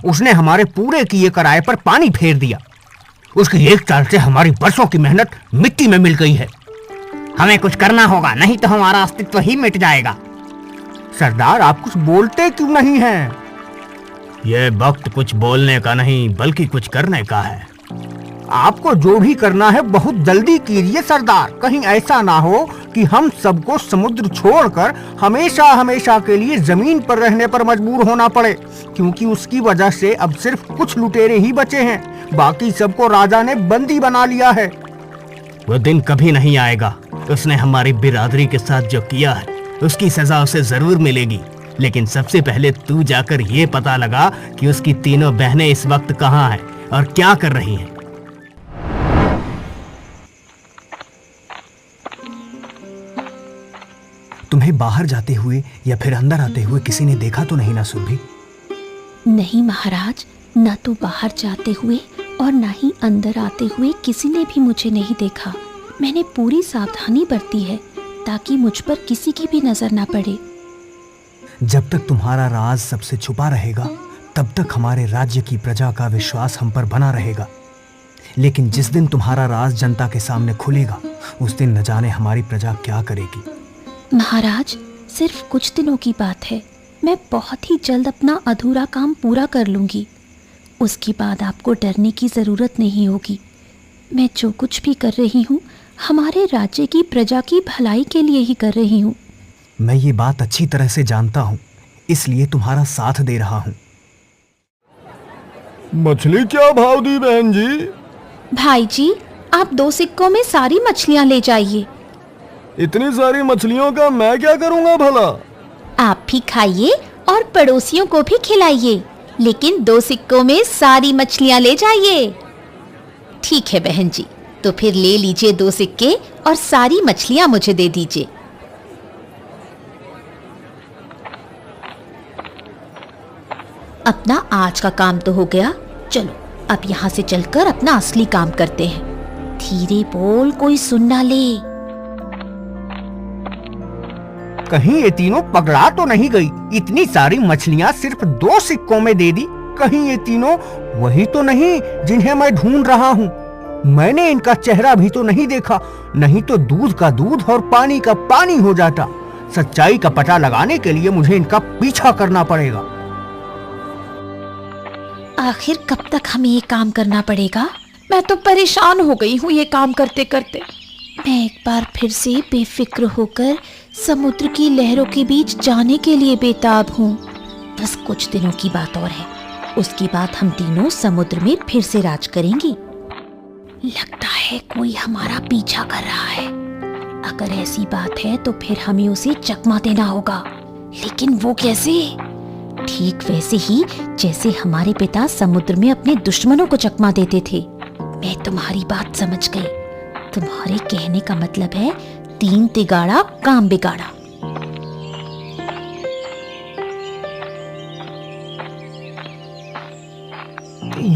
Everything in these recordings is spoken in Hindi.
उसने हमारे पूरे किए कराए पर पानी फेर दिया। उसकी एक चाल से हमारी बरसों की मेहनत मिट्टी में मिल गई है। हमें कुछ करना होगा, नहीं तो हमारा अस्तित्व ही मिट जाएगा। सरदार, आप कुछ बोलते क्यों नहीं हैं? यह वक्त कुछ बोलने का नहीं बल्कि कुछ करने का है। आपको जो भी करना है बहुत जल्दी कीजिए सरदार। कहीं ऐसा ना हो कि हम सबको समुद्र छोड़कर हमेशा हमेशा के लिए जमीन पर रहने पर मजबूर होना पड़े, क्योंकि उसकी वजह से अब सिर्फ कुछ लुटेरे ही बचे हैं। बाकी सबको राजा ने बंदी बना लिया है। वो दिन कभी नहीं आएगा। उसने हमारी बिरादरी के साथ जो किया है उसकी सजा उसे जरूर मिलेगी। लेकिन सबसे पहले तू जाकर ये पता लगा कि उसकी तीनों बहनें इस वक्त कहाँ हैं और क्या कर रही हैं। तुम्हें बाहर जाते हुए या फिर अंदर आते हुए किसी ने देखा तो नहीं ना सुरभि? नहीं महाराज, न तो बाहर जाते हुए और न ही अंदर आते हुए किसी ने भी मुझे नहीं देखा। मैंने पूरी सावधानी बरती है ताकि मुझ पर किसी की भी नजर ना पड़े। जब तक तुम्हारा राज सबसे छुपा रहेगा तब तक हमारे राज्य की प्रजा का विश्वास हम पर बना रहेगा। लेकिन जिस दिन तुम्हारा राज जनता के सामने खुलेगा उस दिन न जाने हमारी प्रजा क्या करेगी। महाराज, सिर्फ कुछ दिनों की बात है। मैं बहुत ही जल्द अपना अधूरा काम पूरा कर लूंगी। उसके बाद आपको डरने की जरूरत नहीं होगी। मैं जो कुछ भी कर रही हूँ हमारे राज्य की प्रजा की भलाई के लिए ही कर रही हूँ। मैं ये बात अच्छी तरह से जानता हूँ, इसलिए तुम्हारा साथ दे रहा हूँ। मछली क्या भाव दी बहन जी? भाई जी, आप 2 सिक्कों में सारी मछलियाँ ले जाइए। इतनी सारी मछलियों का मैं क्या करूँगा भला? आप भी खाइए और पड़ोसियों को भी खिलाइए, लेकिन 2 सिक्कों में सारी मछलियाँ ले जाइए। ठीक है बहन जी, तो फिर ले लीजिए 2 सिक्के और सारी मछलियाँ मुझे दे दीजिए। अपना आज का काम तो हो गया। चलो अब यहाँ से चलकर अपना असली काम करते हैं। धीरे बोल, कोई सुन ना ले। कहीं ये तीनों पगला तो नहीं गई? इतनी सारी मछलियाँ सिर्फ 2 सिक्कों में दे दी। कहीं ये तीनों वही तो नहीं जिन्हें मैं ढूंढ रहा हूँ? मैंने इनका चेहरा भी तो नहीं देखा, नहीं तो दूध का दूध और पानी का पानी हो जाता। सच्चाई का पता लगाने के लिए मुझे इनका पीछा करना पड़ेगा। आखिर कब तक हमें ये काम करना पड़ेगा? मैं तो परेशान हो गई हूँ ये काम करते करते। मैं एक बार फिर से बेफिक्र होकर समुद्र की लहरों के बीच जाने के लिए बेताब हूँ। बस कुछ दिनों की बात और है, उसके बाद हम तीनों समुद्र में फिर से राज करेंगे। लगता है कोई हमारा पीछा कर रहा है। अगर ऐसी बात है तो फिर हमें उसे चकमा देना होगा। लेकिन वो कैसे? ठीक वैसे ही जैसे हमारे पिता समुद्र में अपने दुश्मनों को चकमा देते थे। मैं तुम्हारी बात समझ गई। तुम्हारे कहने का मतलब है 3 तिगाड़ा काम बिगाड़ा।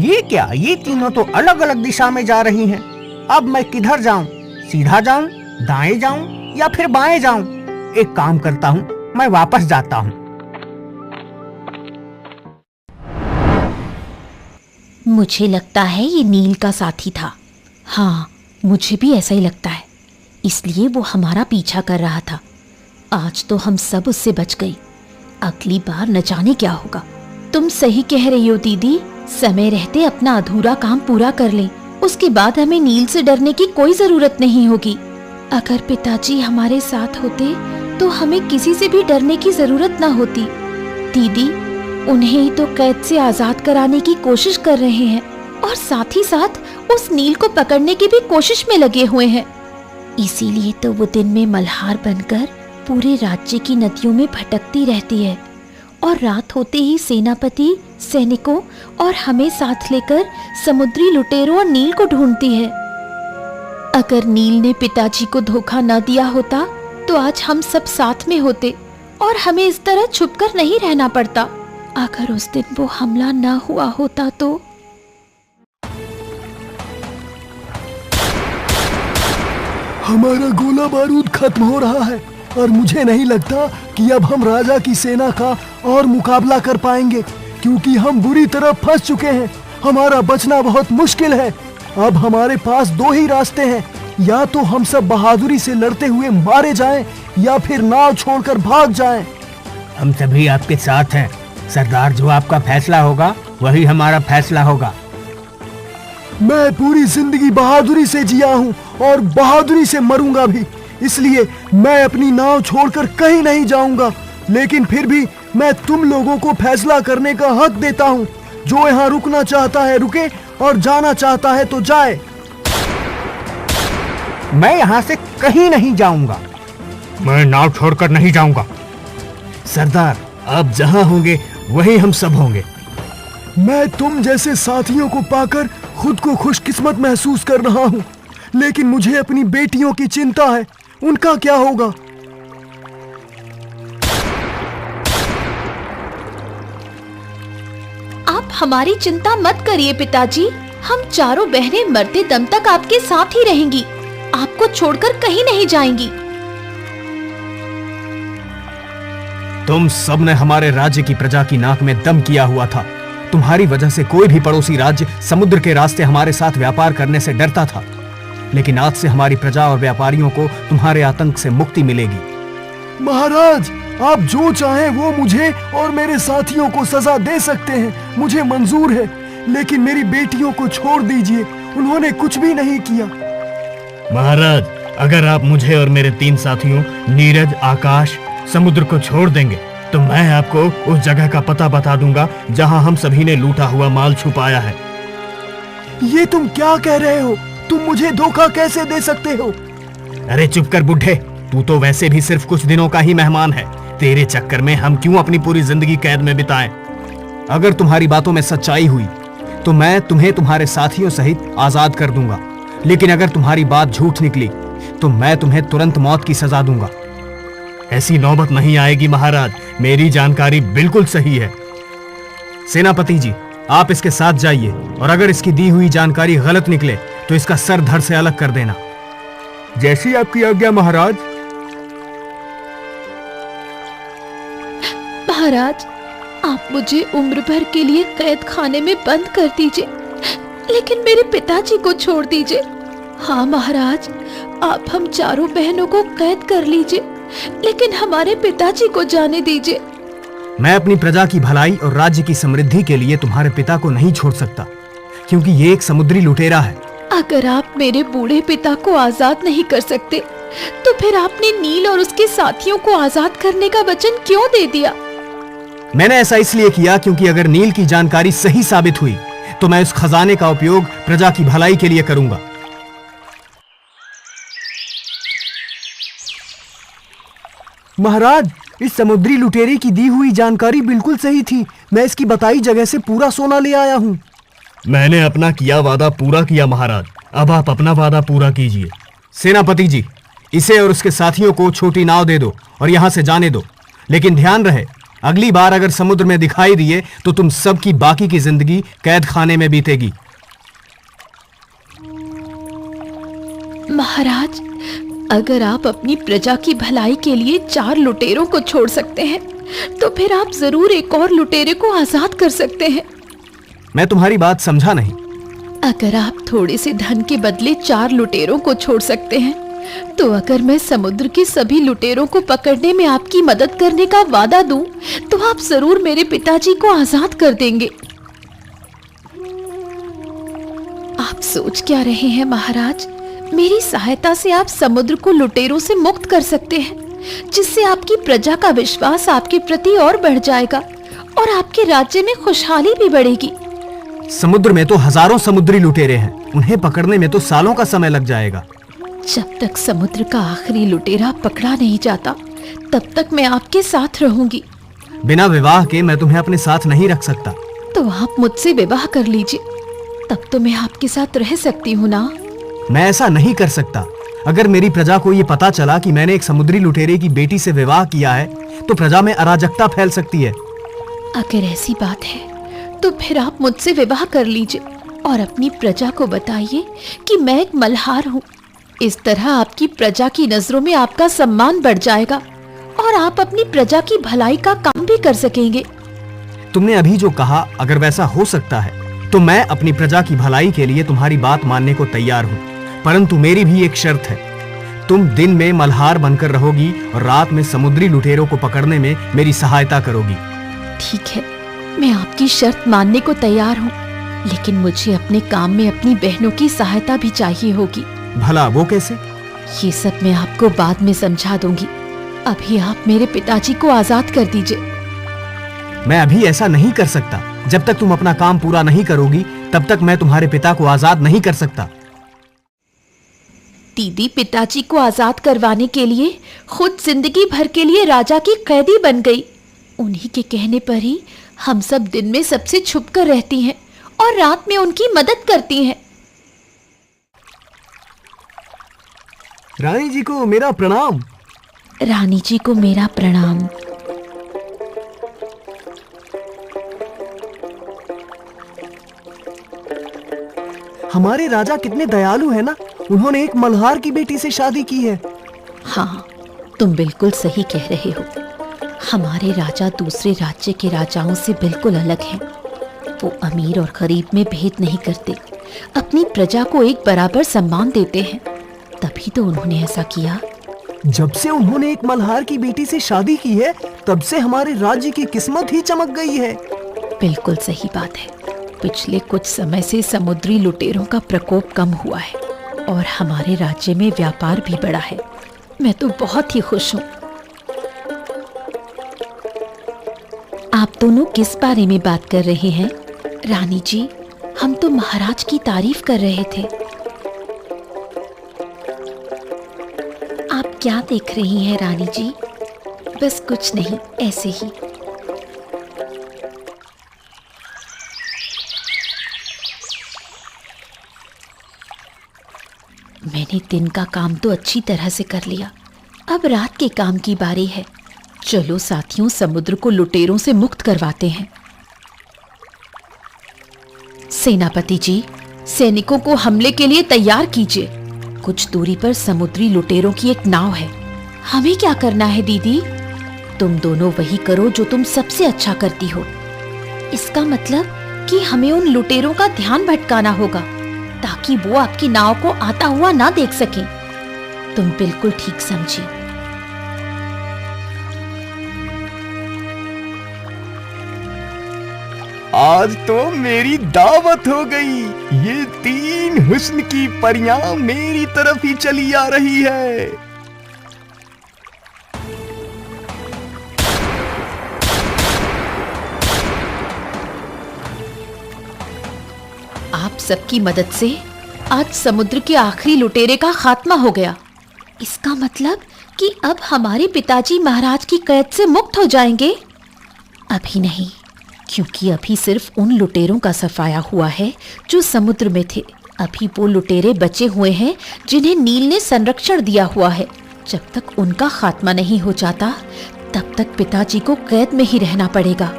ये क्या? ये तीनों तो अलग अलग दिशा में जा रही हैं। अब मैं किधर जाऊं? सीधा जाऊं, दाएं जाऊं या फिर बाएं जाऊं? एक काम करता हूं, मैं वापस जाता हूं। मुझे लगता है ये नील का साथी था। हाँ, मुझे भी ऐसा ही लगता है। इसलिए वो हमारा पीछा कर रहा था। आज तो हम सब उससे बच गई। अगली बार न जाने क्या होगा। तुम सही कह रही हो दीदी। समय रहते अपना अधूरा काम पूरा कर लें, उसके बाद हमें नील से डरने की कोई जरूरत नहीं होगी। अगर पिताजी हमारे साथ होते तो हमें किसी से भी डरने की जरूरत ना होती। दीदी उन्हें ही तो कैद से आजाद कराने की कोशिश कर रहे हैं और साथ ही साथ उस नील को पकड़ने की भी कोशिश में लगे हुए हैं। इसीलिए तो वो दिन में मल्हार बनकर पूरे राज्य की नदियों में भटकती रहती है और रात होते ही सेनापति, सैनिकों और हमें साथ लेकर समुद्री लुटेरों और नील को ढूंढती है। अगर नील ने पिताजी को धोखा न दिया होता तो आज हम सब साथ में होते और हमें इस तरह छुपकर नहीं रहना पड़ता। अगर उस दिन वो हमला न हुआ होता तो। हमारा गोला बारूद खत्म हो रहा है और मुझे नहीं लगता कि अब हम राजा की सेना का और मुकाबला कर पाएंगे, क्योंकि हम बुरी तरह फंस चुके हैं। हमारा बचना बहुत मुश्किल है। अब हमारे पास दो ही रास्ते हैं, या तो हम सब बहादुरी से लड़ते हुए मारे जाएं, या फिर नाव छोड़कर भाग जाएं। हम सभी आपके साथ हैं सरदार। जो आपका फैसला होगा वही हमारा फैसला होगा। मैं पूरी जिंदगी बहादुरी से जिया हूँ और बहादुरी से मरूंगा भी, इसलिए मैं अपनी नाव छोड़कर कहीं नहीं जाऊंगा। लेकिन फिर भी मैं तुम लोगों को फैसला करने का हक देता हूँ। जो यहाँ रुकना चाहता है रुके और जाना चाहता है तो जाए। मैं यहाँ से कहीं नहीं जाऊंगा। मैं नाव छोड़कर नहीं जाऊंगा। सरदार, आप जहां होंगे वहीं हम सब होंगे। मैं तुम जैसे साथियों को पाकर खुद को खुशकिस्मत महसूस कर रहा हूँ, लेकिन मुझे अपनी बेटियों की चिंता है। उनका क्या होगा? आप हमारी चिंता मत करिए पिताजी। हम चारों बहनें मरते दम तक आपके साथ ही रहेंगी। आपको छोड़कर कहीं नहीं जाएंगी। तुम सब ने हमारे राज्य की प्रजा की नाक में दम किया हुआ था। तुम्हारी वजह से कोई भी पड़ोसी राज्य समुद्र के रास्ते हमारे साथ व्यापार करने से डरता था। लेकिन आज से हमारी प्रजा और व्यापारियों को तुम्हारे आतंक से मुक्ति मिलेगी। महाराज, आप जो चाहें वो मुझे और मेरे साथियों को सजा दे सकते हैं, मुझे मंजूर है। लेकिन मेरी बेटियों को छोड़ दीजिए, उन्होंने कुछ भी नहीं किया। महाराज, अगर आप मुझे और मेरे 3 साथियों नीरज, आकाश, समुद्र को छोड़ देंगे तो मैं आपको उस जगह का पता बता दूंगा जहां हम सभी ने लूटा हुआ माल छुपाया है। ये तुम क्या कह रहे हो? तुम मुझे धोखा कैसे दे सकते हो? अरे चुप कर बुढ़े, तू तो वैसे भी सिर्फ कुछ दिनों का ही मेहमान है। तेरे चक्कर में हम क्यों अपनी पूरी जिंदगी कैद में बिताएं? अगर तुम्हारी बातों में सच्चाई हुई तो मैं तुम्हें तुम्हारे साथियों सहित आजाद कर दूंगा। लेकिन अगर तुम्हारी बात झूठ निकली तो मैं तुम्हें तुरंत मौत की सजा दूंगा। ऐसी नौबत नहीं आएगी महाराज, मेरी जानकारी बिल्कुल सही है। सेनापति जी, आप इसके साथ जाइए और अगर इसकी दी हुई जानकारी गलत निकले तो इसका सर धड़ से अलग कर देना। जैसी आपकी आज्ञा महाराज। महाराज, आप मुझे उम्र भर के लिए कैद खाने में बंद कर दीजिए, लेकिन मेरे पिताजी को छोड़ दीजिए। हाँ महाराज, आप हम चारों बहनों को कैद कर लीजिए, लेकिन हमारे पिताजी को जाने दीजिए। मैं अपनी प्रजा की भलाई और राज्य की समृद्धि के लिए तुम्हारे पिता को नहीं छोड़ सकता, क्योंकि ये एक समुद्री लुटेरा है। अगर आप मेरे बूढ़े पिता को आजाद नहीं कर सकते, तो फिर आपने नील और उसके साथियों को आजाद करने का वचन क्यों दे दिया? मैंने ऐसा इसलिए किया क्योंकि अगर नील की जानकारी सही साबित हुई तो मैं उस खजाने का उपयोग प्रजा की भलाई के लिए करूंगा। महाराज, इस समुद्री लुटेरे की दी हुई जानकारी बिल्कुल सही थी। मैं इसकी बताई जगह से पूरा सोना ले आया हूँ। मैंने अपना किया वादा पूरा किया महाराज, अब आप अपना वादा पूरा कीजिए। सेनापति जी, इसे और उसके साथियों को छोटी नाव दे दो और यहाँ से जाने दो। लेकिन ध्यान रहे, अगली बार अगर समुद्र में दिखाई दिए तो तुम सबकी बाकी की जिंदगी कैद खाने में बीतेगी। महाराज, अगर आप अपनी प्रजा की भलाई के लिए 4 लुटेरों को छोड़ सकते हैं, तो फिर आप जरूर एक और लुटेरे को आजाद कर सकते हैं। मैं तुम्हारी बात समझा नहीं। अगर आप थोड़े से धन के बदले 4 लुटेरों को छोड़ सकते हैं, तो अगर मैं समुद्र के सभी लुटेरों को पकड़ने में आपकी मदद करने का वादा दूं, तो आप जरूर मेरे पिताजी को आजाद कर देंगे। आप सोच क्या रहे हैं महाराज? मेरी सहायता से आप समुद्र को लुटेरों से मुक्त कर सकते हैं, जिससे आपकी प्रजा का विश्वास आपके प्रति और बढ़ जाएगा और आपके राज्य में खुशहाली भी बढ़ेगी। समुद्र में तो हजारों समुद्री लुटेरे हैं, उन्हें पकड़ने में तो सालों का समय लग जाएगा। जब तक समुद्र का आखिरी लुटेरा पकड़ा नहीं जाता, तब तक मैं आपके साथ रहूंगी। बिना विवाह के मैं तुम्हें अपने साथ नहीं रख सकता। तो आप मुझसे विवाह कर लीजिए, तब तो मैं आपके साथ रह सकती हूँ ना। मैं ऐसा नहीं कर सकता। अगर मेरी प्रजा को ये पता चला कि मैंने एक समुद्री लुटेरे की बेटी से विवाह किया है, तो प्रजा में अराजकता फैल सकती है। अगर ऐसी बात है तो फिर आप मुझसे विवाह कर लीजिए और अपनी प्रजा को बताइए कि मैं एक मल्हार हूँ। इस तरह आपकी प्रजा की नजरों में आपका सम्मान बढ़ जाएगा और आप अपनी प्रजा की भलाई का काम भी कर सकेंगे। तुमने अभी जो कहा, अगर वैसा हो सकता है तो मैं अपनी प्रजा की भलाई के लिए तुम्हारी बात मानने को तैयार हूँ, परंतु मेरी भी एक शर्त है। तुम दिन में मल्हार बनकर रहोगी और रात में समुद्री लुटेरों को पकड़ने में मेरी सहायता करोगी। ठीक है, मैं आपकी शर्त मानने को तैयार हूँ, लेकिन मुझे अपने काम में अपनी बहनों की सहायता भी चाहिए होगी। भला वो कैसे? ये सब मैं आपको बाद में समझा दूंगी। अभी आप मेरे पिताजी को आजाद कर दीजिए। मैं अभी ऐसा नहीं कर सकता। जब तक तुम अपना काम पूरा नहीं करोगी तब तक मैं तुम्हारे पिता को आजाद नहीं कर सकता। दीदी पिताजी को आजाद करवाने के लिए खुद जिंदगी भर के लिए राजा की कैदी बन गई। उन्हीं के कहने पर ही हम सब दिन में सबसे छुप कर रहती हैं और रात में उनकी मदद करती हैं। रानी जी को मेरा प्रणाम। रानी जी को मेरा प्रणाम। हमारे राजा कितने दयालु हैं ना, उन्होंने एक मल्हार की बेटी से शादी की है। हाँ, तुम बिल्कुल सही कह रहे हो। हमारे राजा दूसरे राज्य के राजाओं से बिल्कुल अलग हैं। वो अमीर और गरीब में भेद नहीं करते, अपनी प्रजा को एक बराबर सम्मान देते हैं। तभी तो उन्होंने ऐसा किया। जब से उन्होंने एक मल्हार की बेटी से शादी की है, तब से हमारे राज्य की किस्मत ही चमक गई है। बिल्कुल सही बात है। पिछले कुछ समय से समुद्री लुटेरों का प्रकोप कम हुआ है और हमारे राज्य में व्यापार भी बढ़ा है। मैं तो बहुत ही खुश हूँ। आप दोनों किस बारे में बात कर रहे हैं? रानी जी, हम तो महाराज की तारीफ कर रहे थे। आप क्या देख रही हैं रानी जी? बस कुछ नहीं, ऐसे ही। मैंने दिन का काम तो अच्छी तरह से कर लिया, अब रात के काम की बारी है। चलो साथियों, समुद्र को लुटेरों से मुक्त करवाते हैं। सेनापति जी, सैनिकों को हमले के लिए तैयार कीजिए। कुछ दूरी पर समुद्री लुटेरों की एक नाव है। हमें क्या करना है दीदी? तुम दोनों वही करो जो तुम सबसे अच्छा करती हो। इसका मतलब कि हमें उन लुटेरों का ध्यान भटकाना होगा ताकि वो आपकी नाव को आता हुआ ना देख सके। तुम बिल्कुल ठीक समझी। आज तो मेरी दावत हो गई। ये 3 हुस्न की परियां मेरी तरफ ही चली आ रही है। आप सबकी मदद से आज समुद्र के आखिरी लुटेरे का खात्मा हो गया। इसका मतलब कि अब हमारे पिताजी महाराज की कैद से मुक्त हो जाएंगे। अभी नहीं, क्योंकि अभी सिर्फ उन लुटेरों का सफाया हुआ है जो समुद्र में थे। अभी वो लुटेरे बचे हुए हैं जिन्हें नील ने संरक्षण दिया हुआ है। जब तक उनका खात्मा नहीं हो जाता तब तक पिताजी को कैद में ही रहना पड़ेगा।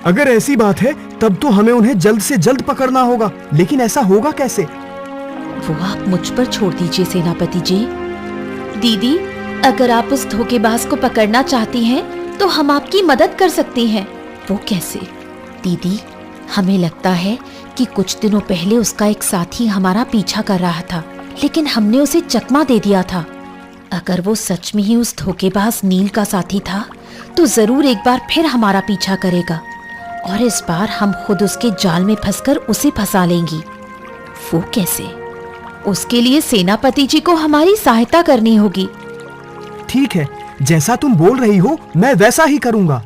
अगर ऐसी बात है तब तो हमें उन्हें जल्द से जल्द पकड़ना होगा, लेकिन ऐसा होगा कैसे? वो आप मुझ पर छोड़ दीजिए सेनापति जी। दीदी, अगर आप उस धोखेबाज को पकड़ना चाहती हैं तो हम आपकी मदद कर सकती हैं। वो कैसे? दीदी, हमें लगता है कि कुछ दिनों पहले उसका एक साथी हमारा पीछा कर रहा था, लेकिन हमने उसे चकमा दे दिया था। अगर वो सच में ही उस धोखेबाज नील का साथी था तो जरूर एक बार फिर हमारा पीछा करेगा और इस बार हम खुद उसके जाल में फंसकर उसे फंसा लेंगी। वो कैसे? उसके लिए सेनापति जी को हमारी सहायता करनी होगी। ठीक है, जैसा तुम बोल रही हो मैं वैसा ही करूंगा।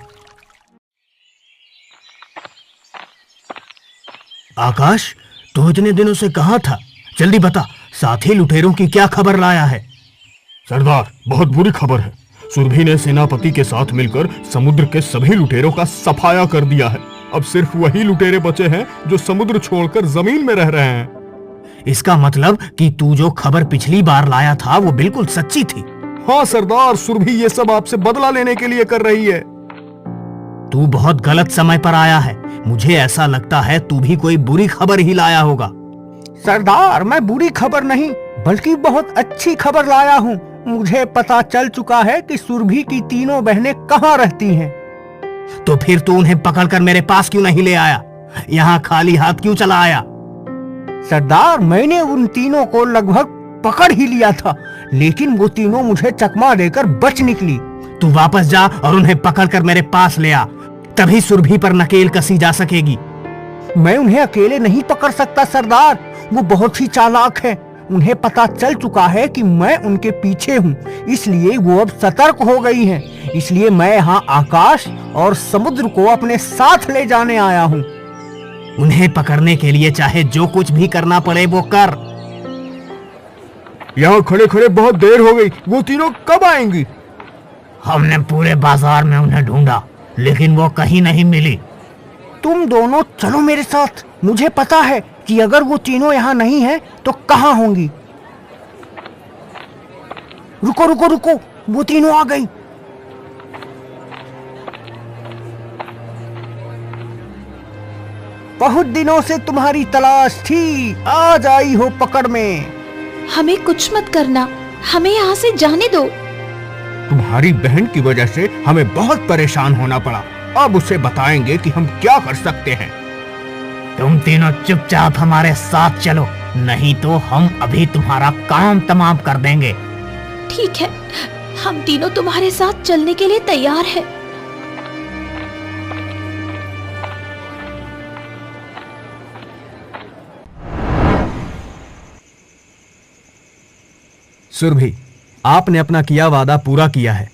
आकाश, तू इतने दिनों से कहाँ था? जल्दी बता, साथी लुटेरों की क्या खबर लाया है? सरदार, बहुत बुरी खबर है। सुरभि ने सेनापति के साथ मिलकर समुद्र के सभी लुटेरों का सफाया कर दिया है। अब सिर्फ वही लुटेरे बचे हैं जो समुद्र छोड़कर जमीन में रह रहे हैं। इसका मतलब कि तू जो खबर पिछली बार लाया था वो बिल्कुल सच्ची थी। हाँ सरदार, सुरभि ये सब आपसे बदला लेने के लिए कर रही है। तू बहुत गलत समय पर आया है। मुझे ऐसा लगता है तू भी कोई बुरी खबर ही लाया होगा। सरदार, मैं बुरी खबर नहीं बल्कि बहुत अच्छी खबर लाया हूँ। मुझे पता चल चुका है कि सुरभि की तीनों बहनें कहाँ रहती हैं। तो फिर तू उन्हें पकड़कर मेरे पास क्यों नहीं ले आया? यहाँ खाली हाथ क्यों चला आया? सरदार, मैंने उन तीनों को लगभग पकड़ ही लिया था, लेकिन वो तीनों मुझे चकमा देकर बच निकली। तू वापस जा और उन्हें पकड़कर मेरे पास ले आ, तभी सुरभि पर नकेल कसी जा सकेगी। मैं उन्हें अकेले नहीं पकड़ सकता सरदार, वो बहुत ही चालाक है। उन्हें पता चल चुका है कि मैं उनके पीछे हूँ, इसलिए वो अब सतर्क हो गई हैं। इसलिए मैं यहाँ आकाश और समुद्र को अपने साथ ले जाने आया हूँ। उन्हें पकड़ने के लिए चाहे जो कुछ भी करना पड़े वो कर। यहाँ खड़े खड़े बहुत देर हो गई, वो तीनों कब आएंगी? हमने पूरे बाजार में उन्हें ढूंढा, लेकिन वो कहीं नहीं मिली। तुम दोनों चलो मेरे साथ, मुझे पता है कि अगर वो तीनों यहाँ नहीं हैं तो कहाँ होंगी। रुको रुको रुको, वो तीनों आ गई। बहुत दिनों से तुम्हारी तलाश थी, आज आई हो पकड़ में। हमें कुछ मत करना, हमें यहाँ से जाने दो। तुम्हारी बहन की वजह से हमें बहुत परेशान होना पड़ा। अब उसे बताएंगे कि हम क्या कर सकते हैं। तुम तीनों चुपचाप हमारे साथ चलो, नहीं तो हम अभी तुम्हारा काम तमाम कर देंगे। ठीक है, हम तीनों तुम्हारे साथ चलने के लिए तैयार हैं। सुरभि, आपने अपना किया वादा पूरा किया है।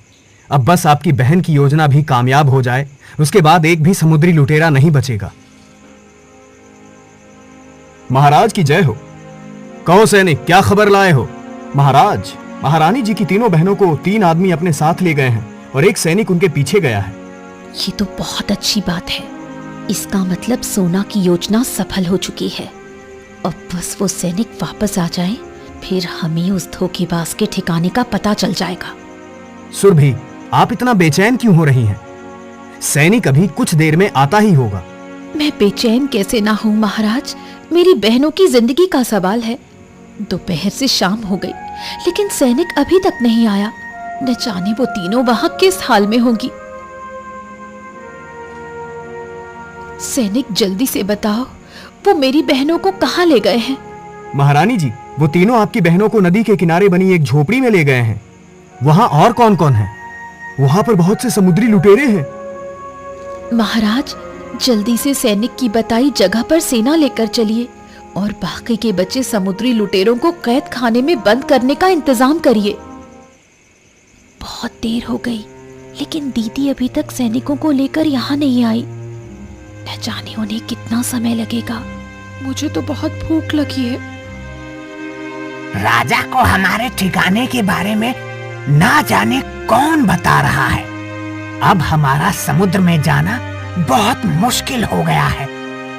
अब बस आपकी बहन की योजना भी कामयाब हो जाए, उसके बाद एक भी समुद्री लुटेरा नहीं बचेगा। महाराज की जय हो। कहो सैनिक, क्या खबर लाए हो? महाराज, महारानी जी की तीनों बहनों को 3 आदमी अपने साथ ले गए हैं और एक सैनिक उनके पीछे गया है। ये तो बहुत अच्छी बात है। इसका मतलब सोना की योजना सफल हो चुकी है। अब बस वो सैनिक वापस आ जाए, फिर हमें उस धोखेबाज के ठिकाने का पता चल जाएगा। सुरभि, आप इतना बेचैन क्यों हो रही हैं? सैनिक अभी कुछ देर में आता ही होगा। मैं बेचैन कैसे ना हूँ महाराज, मेरी बहनों की जिंदगी का सवाल है। दोपहर से शाम हो गई, लेकिन सैनिक अभी तक नहीं आया। न जाने वो तीनों वहां किस हाल में होंगी। सैनिक, जल्दी से बताओ, वो मेरी बहनों को कहाँ ले गए हैं? महारानी जी, वो तीनों आपकी बहनों को नदी के किनारे बनी एक झोपड़ी में ले गए हैं। वहां और कौन कौन है? वहां पर बहुत से समुद्री लुटेरे हैं। महाराज, जल्दी से सैनिक की बताई जगह पर सेना लेकर चलिए और बाकी के बचे समुद्री लुटेरों को कैद खाने में बंद करने का इंतजाम करिए। बहुत देर हो गई, लेकिन दीदी अभी तक सैनिकों को लेकर यहाँ नहीं आई। न जाने उन्हें कितना समय लगेगा। मुझे तो बहुत भूख लगी है। राजा को हमारे ठिकाने के बारे में ना जाने कौन बता रहा है। अब हमारा समुद्र में जाना बहुत मुश्किल हो गया है।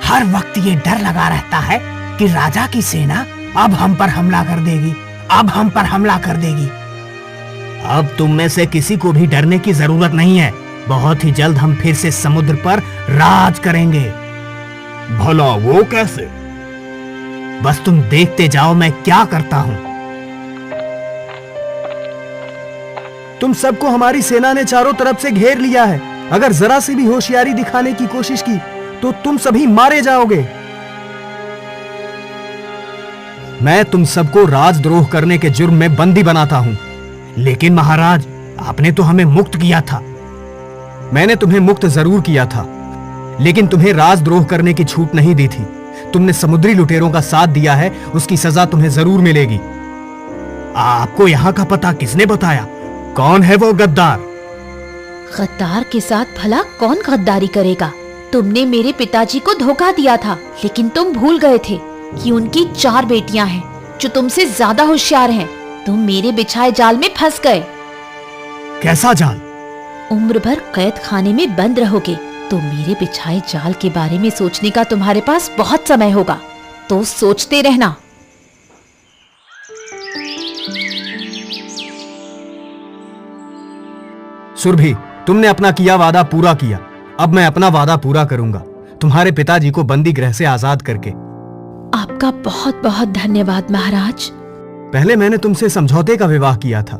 हर वक्त ये डर लगा रहता है कि राजा की सेना अब हम पर हमला कर देगी, अब हम पर हमला कर देगी। अब तुम में से किसी को भी डरने की जरूरत नहीं है। बहुत ही जल्द हम फिर से समुद्र पर राज करेंगे। भला वो कैसे? बस तुम देखते जाओ मैं क्या करता हूँ। तुम सबको हमारी सेना ने चारों तरफ से घेर लिया है। अगर जरा सी भी होशियारी दिखाने की कोशिश की तो तुम सभी मारे जाओगे। मैं तुम सबको राजद्रोह करने के जुर्म में बंदी बनाता हूँ। लेकिन महाराज, आपने तो हमें मुक्त किया था। मैंने तुम्हें मुक्त जरूर किया था, लेकिन तुम्हें राजद्रोह करने की छूट नहीं दी थी। तुमने समुद्री लुटेरों का साथ दिया है, उसकी सजा तुम्हें जरूर मिलेगी। आपको यहाँ का पता किसने बताया? कौन है वो गद्दार? गद्दार के साथ भला कौन गद्दारी करेगा? तुमने मेरे पिताजी को धोखा दिया था, लेकिन तुम भूल गए थे कि उनकी 4 बेटियां हैं जो तुमसे ज्यादा होशियार हैं। तुम मेरे बिछाए जाल में फंस गए। कैसा जाल? उम्र भर कैद खाने में बंद रहोगे। तो मेरे बिछाए जाल के बारे में सोचने का तुम्हारे पास बहुत समय होगा, तो सोचते रहना। सुरभि, तुमने अपना किया वादा पूरा किया। अब मैं अपना वादा पूरा करूंगा, तुम्हारे पिताजी को बंदी गृह से आजाद करके। आपका बहुत बहुत धन्यवाद महाराज। पहले मैंने तुमसे समझौते का विवाह किया था,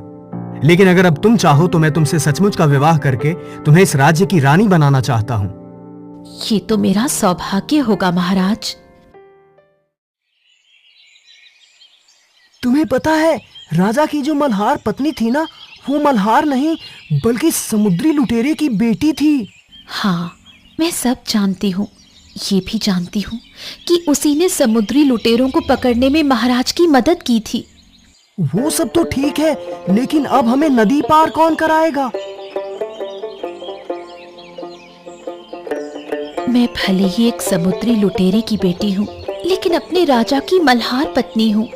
लेकिन अगर अब तुम चाहो तो मैं तुमसे सचमुच का विवाह करके तुम्हें इस राज्य की रानी बनाना चाहता हूं। ये तो मेरा सौभाग्य होगा महाराज। तुम्हें पता है, राजा की जो मल्हार पत्नी थी ना, वो मल्हार नहीं बल्कि समुद्री लुटेरे की बेटी थी। हाँ, मैं सब जानती हूँ। ये भी जानती हूँ कि उसी ने समुद्री लुटेरों को पकड़ने में महाराज की मदद की थी। वो सब तो ठीक है, लेकिन अब हमें नदी पार कौन कराएगा? मैं भले ही एक समुद्री लुटेरे की बेटी हूँ, लेकिन अपने राजा की मल्हार पत्नी हूँ।